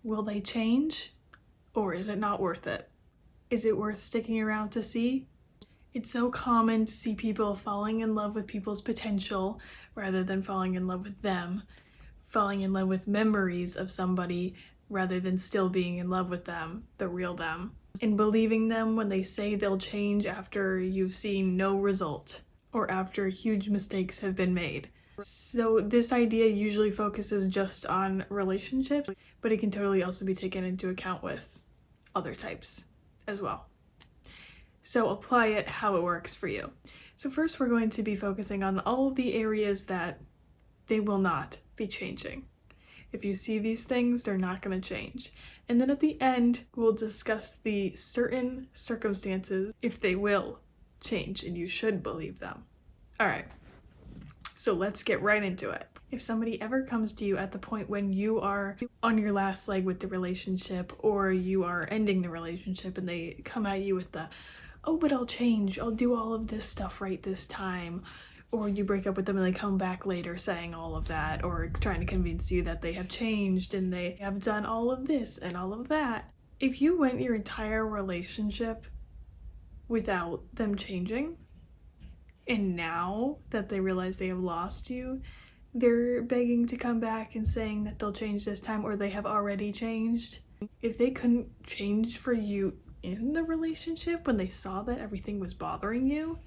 Will they change? Or is it not worth it? Is it worth sticking around to see? It's so common to see people falling in love with people's potential rather than falling in love with them, falling in love with memories of somebody rather than still being in love with them, the real them, and believing them when they say they'll change after you've seen no result or after huge mistakes have been made. So this idea usually focuses just on relationships, but it can totally also be taken into account with other types as well. So apply it how it works for you. So first we're going to be focusing on all the areas that they will not be changing. If you see these things, they're not going to change. And then at the end, we'll discuss the certain circumstances if they will change, and you should believe them. All right, so let's get right into it. If somebody ever comes to you at the point when you are on your last leg with the relationship, or you are ending the relationship and they come at you with the, oh, but I'll change, I'll do all of this stuff right this time, or you break up with them and they come back later saying all of that, or trying to convince you that they have changed and they have done all of this and all of that. If you went your entire relationship without them changing, and now that they realize they have lost you, they're begging to come back and saying that they'll change this time, or they have already changed. If they couldn't change for you in the relationship when they saw that everything was bothering you,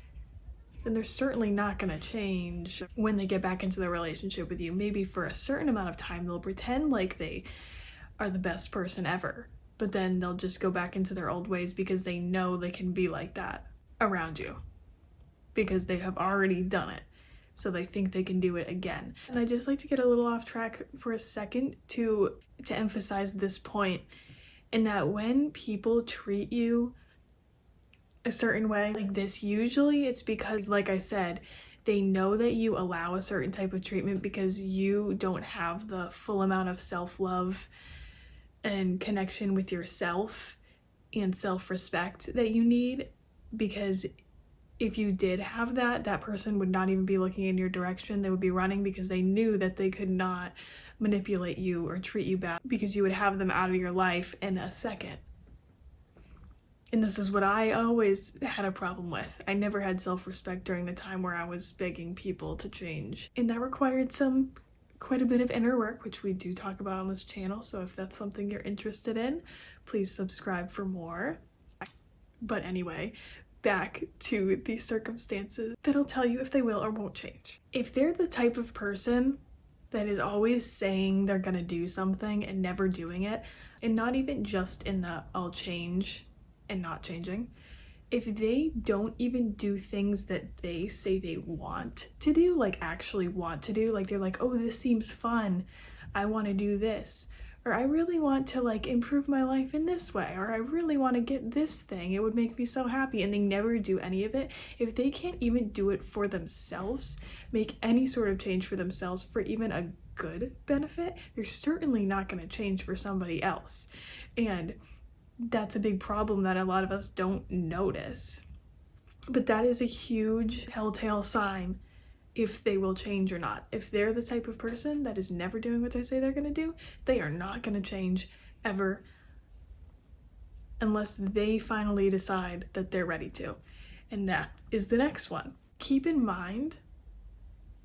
then they're certainly not going to change when they get back into the relationship with you. Maybe for a certain amount of time they'll pretend like they are the best person ever, but then they'll just go back into their old ways because they know they can be like that around you, because they have already done it. So they think they can do it again. And I just like to get a little off track for a second to emphasize this point, in that when people treat you a certain way like this, usually it's because, like I said, they know that you allow a certain type of treatment because you don't have the full amount of self-love and connection with yourself and self-respect that you need. Because if you did have that, that person would not even be looking in your direction. They would be running because they knew that they could not manipulate you or treat you bad, because you would have them out of your life in a second. And this is what I always had a problem with. I never had self-respect during the time where I was begging people to change. And that required quite a bit of inner work, which we do talk about on this channel. So if that's something you're interested in, please subscribe for more. But anyway, back to the circumstances that'll tell you if they will or won't change. If they're the type of person that is always saying they're gonna do something and never doing it, and not even just in the I'll change and not changing, if they don't even do things that they say they want to do, like actually want to do, like they're like, oh, this seems fun, I want to do this, or I really want to like improve my life in this way, or I really want to get this thing, it would make me so happy, and they never do any of it. If they can't even do it for themselves, make any sort of change for themselves for even a good benefit, they're certainly not going to change for somebody else. And that's a big problem that a lot of us don't notice. But that is a huge telltale sign if they will change or not. If they're the type of person that is never doing what they say they're gonna do, they are not gonna change ever, unless they finally decide that they're ready to. And that is the next one. Keep in mind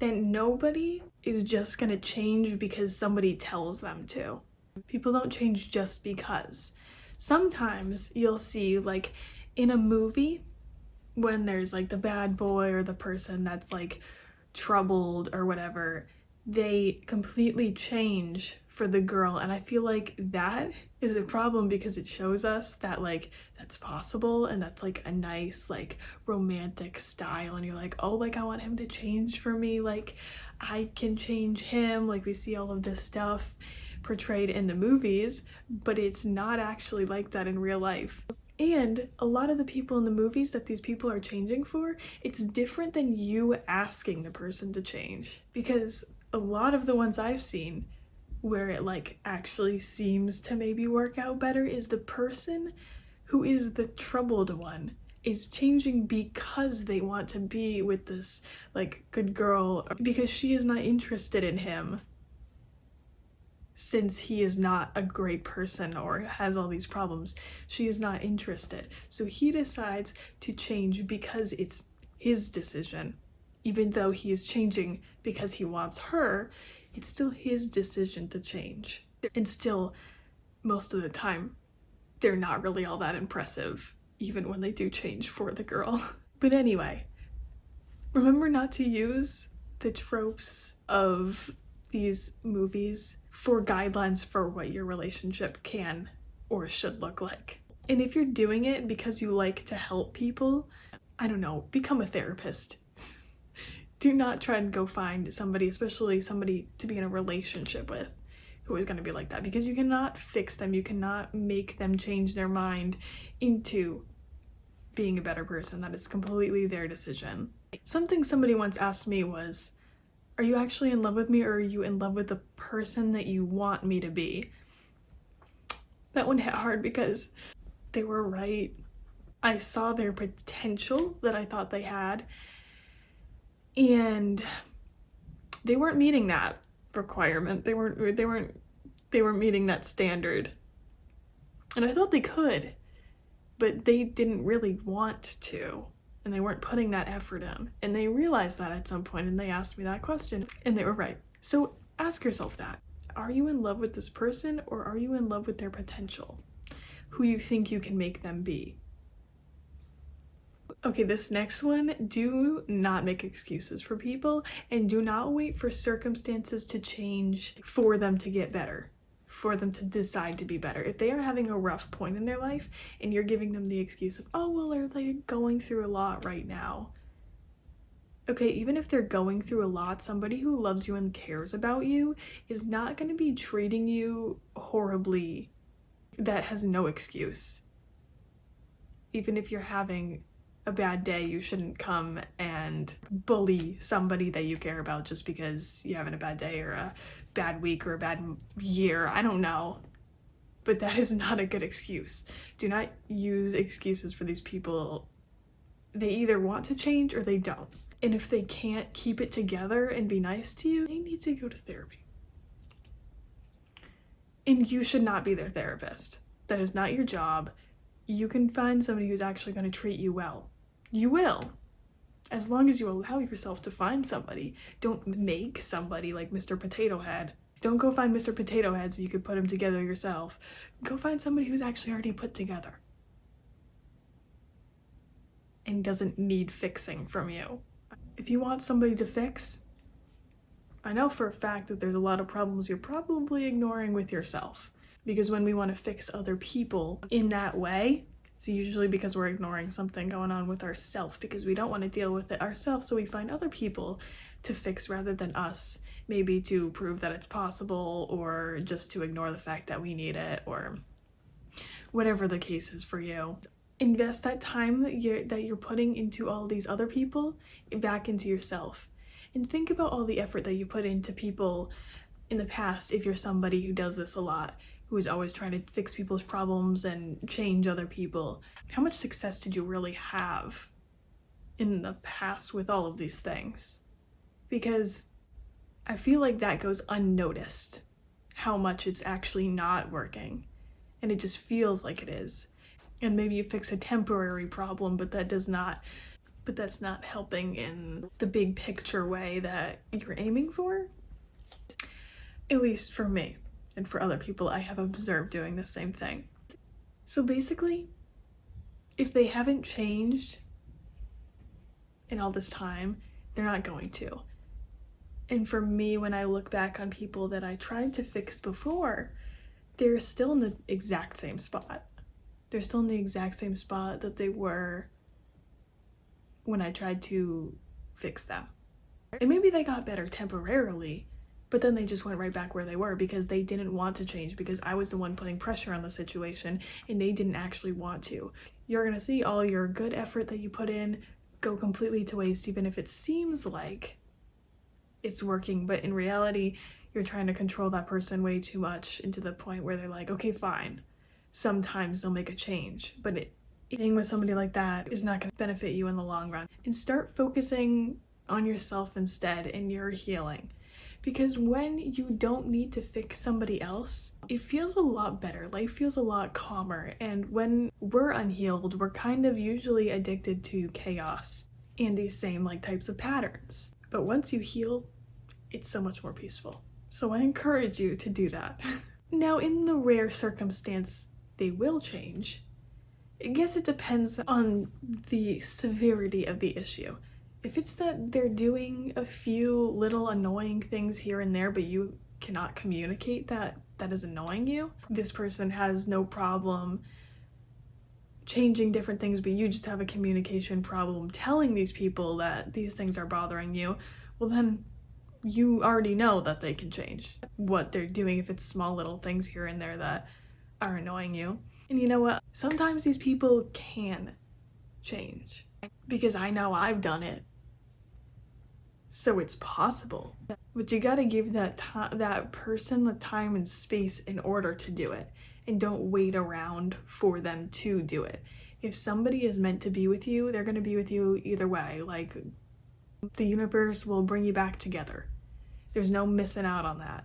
that nobody is just gonna change because somebody tells them to. People don't change just because. Sometimes you'll see, like in a movie, when there's like the bad boy or the person that's like troubled or whatever, they completely change for the girl. And I feel like that is a problem, because it shows us that like that's possible, and that's like a nice like romantic style, and you're like, oh, like I want him to change for me, like I can change him. Like we see all of this stuff portrayed in the movies, but it's not actually like that in real life. And a lot of the people in the movies that these people are changing for, it's different than you asking the person to change. Because a lot of the ones I've seen where it like actually seems to maybe work out better is the person who is the troubled one is changing because they want to be with this like good girl, because she is not interested in him. since he is not a great person or has all these problems, she is not interested. So he decides to change because it's his decision. Even though he is changing because he wants her, it's still his decision to change. And still, most of the time, they're not really all that impressive, even when they do change for the girl. But anyway, remember not to use the tropes of these movies for guidelines for what your relationship can or should look like. And if you're doing it because you like to help people, I don't know, become a therapist. Do not try and go find somebody, especially somebody to be in a relationship with, who is going to be like that, because you cannot fix them. You cannot make them change their mind into being a better person. That is completely their decision. Something somebody once asked me was, are you actually in love with me, or are you in love with the person that you want me to be? That one hit hard because they were right. I saw their potential that I thought they had, and they weren't meeting that requirement. They weren't meeting that standard. And I thought they could, but they didn't really want to. And they weren't putting that effort in. And they realized that at some point, and they asked me that question, and they were right. So ask yourself that. Are you in love with this person, or are you in love with their potential? Who you think you can make them be? Okay, this next one, do not make excuses for people, and do not wait for circumstances to change for them to get better, for them to decide to be better. If they are having a rough point in their life and you're giving them the excuse of, oh, well, they're like going through a lot right now. Okay, even if they're going through a lot, somebody who loves you and cares about you is not going to be treating you horribly. That has no excuse. Even if you're having a bad day, you shouldn't come and bully somebody that you care about just because you're having a bad day or a bad week or a bad year. I don't know. But that is not a good excuse. Do not use excuses for these people. They either want to change or they don't. And if they can't keep it together and be nice to you, they need to go to therapy. And you should not be their therapist. That is not your job. You can find somebody who's actually going to treat you well. You will. As long as you allow yourself to find somebody. Don't make somebody like Mr. Potato Head. Don't go find Mr. Potato Head so you can put him together yourself. Go find somebody who's actually already put together and doesn't need fixing from you. If you want somebody to fix, I know for a fact that there's a lot of problems you're probably ignoring with yourself. Because when we want to fix other people in that way, it's usually because we're ignoring something going on with ourselves, because we don't want to deal with it ourselves, so we find other people to fix rather than us, maybe to prove that it's possible, or just to ignore the fact that we need it, or whatever the case is for you. Invest that time that you're putting into all these other people back into yourself. And think about all the effort that you put into people in the past, if you're somebody who does this a lot, who is always trying to fix people's problems and change other people. How much success did you really have in the past with all of these things? Because I feel like that goes unnoticed, how much it's actually not working. And it just feels like it is. And maybe you fix a temporary problem, but that's not helping in the big picture way that you're aiming for. At least for me. And for other people I have observed doing the same thing. So basically, if they haven't changed in all this time, they're not going to. And for me, when I look back on people that I tried to fix before, they're still in the exact same spot. They're still in the exact same spot that they were when I tried to fix them. And maybe they got better temporarily, but then they just went right back where they were because they didn't want to change, because I was the one putting pressure on the situation and they didn't actually want to. You're gonna see all your good effort that you put in go completely to waste, even if it seems like it's working, but in reality, you're trying to control that person way too much, into the point where they're like, okay, fine. Sometimes they'll make a change, but being with somebody like that is not gonna benefit you in the long run. And start focusing on yourself instead and your healing. Because when you don't need to fix somebody else, it feels a lot better. Life feels a lot calmer. And when we're unhealed, we're kind of usually addicted to chaos and these same like types of patterns. But once you heal, it's so much more peaceful. So I encourage you to do that. Now, in the rare circumstance they will change, I guess it depends on the severity of the issue. If it's that they're doing a few little annoying things here and there, but you cannot communicate that is annoying you, this person has no problem changing different things, but you just have a communication problem telling these people that these things are bothering you, well then you already know that they can change what they're doing if it's small little things here and there that are annoying you. And you know what? Sometimes these people can change because I know I've done it. So it's possible. But you gotta give that person the time and space in order to do it. And don't wait around for them to do it. If somebody is meant to be with you, they're gonna be with you either way. Like, the universe will bring you back together. There's no missing out on that.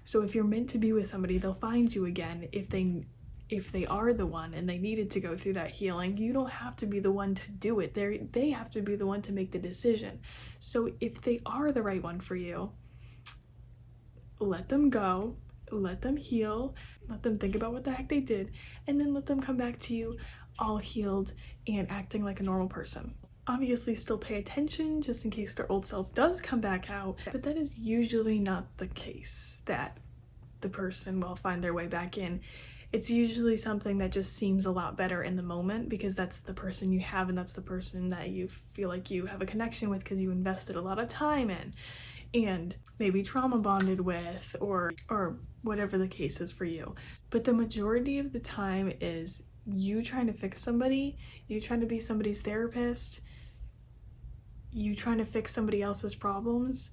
So if you're meant to be with somebody, they'll find you again if they are the one and they needed to go through that healing. You don't have to be the one to do it. They have to be the one to make the decision. So if they are the right one for you, let them go, let them heal, let them think about what the heck they did, and then let them come back to you all healed and acting like a normal person. Obviously still pay attention just in case their old self does come back out, but that is usually not the case, that the person will find their way back in. It's usually something that just seems a lot better in the moment because that's the person you have and that's the person that you feel like you have a connection with because you invested a lot of time in and maybe trauma bonded with or whatever the case is for you. But the majority of the time is you trying to fix somebody, you trying to be somebody's therapist, you trying to fix somebody else's problems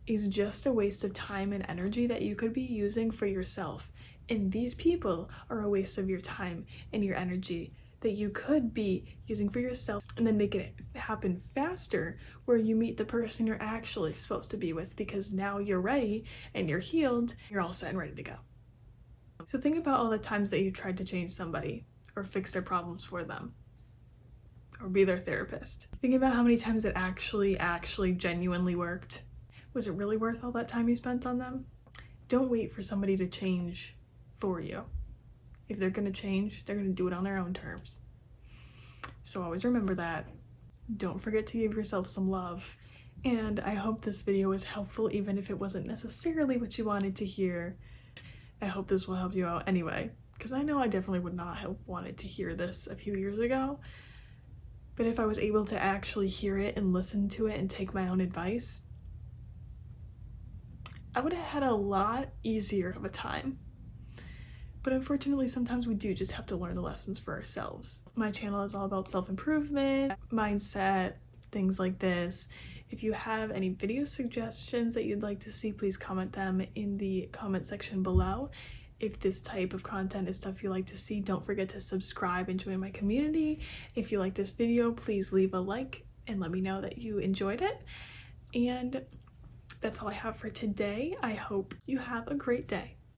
is just a waste of time and energy that you could be using for yourself. And these people are a waste of your time and your energy that you could be using for yourself and then make it happen faster where you meet the person you're actually supposed to be with because now you're ready and you're healed, you're all set and ready to go. So think about all the times that you tried to change somebody or fix their problems for them or be their therapist. Think about how many times it actually genuinely worked. Was it really worth all that time you spent on them? Don't wait for somebody to change for you. If they're gonna change, they're gonna do it on their own terms. So always remember that. Don't forget to give yourself some love. And I hope this video was helpful even if it wasn't necessarily what you wanted to hear. I hope this will help you out anyway, because I know I definitely would not have wanted to hear this a few years ago. But if I was able to actually hear it and listen to it and take my own advice, I would have had a lot easier of a time. But unfortunately, sometimes we do just have to learn the lessons for ourselves. My channel is all about self-improvement, mindset, things like this. If you have any video suggestions that you'd like to see, please comment them in the comment section below. If this type of content is stuff you like to see, don't forget to subscribe and join my community. If you like this video, please leave a like and let me know that you enjoyed it. And that's all I have for today. I hope you have a great day.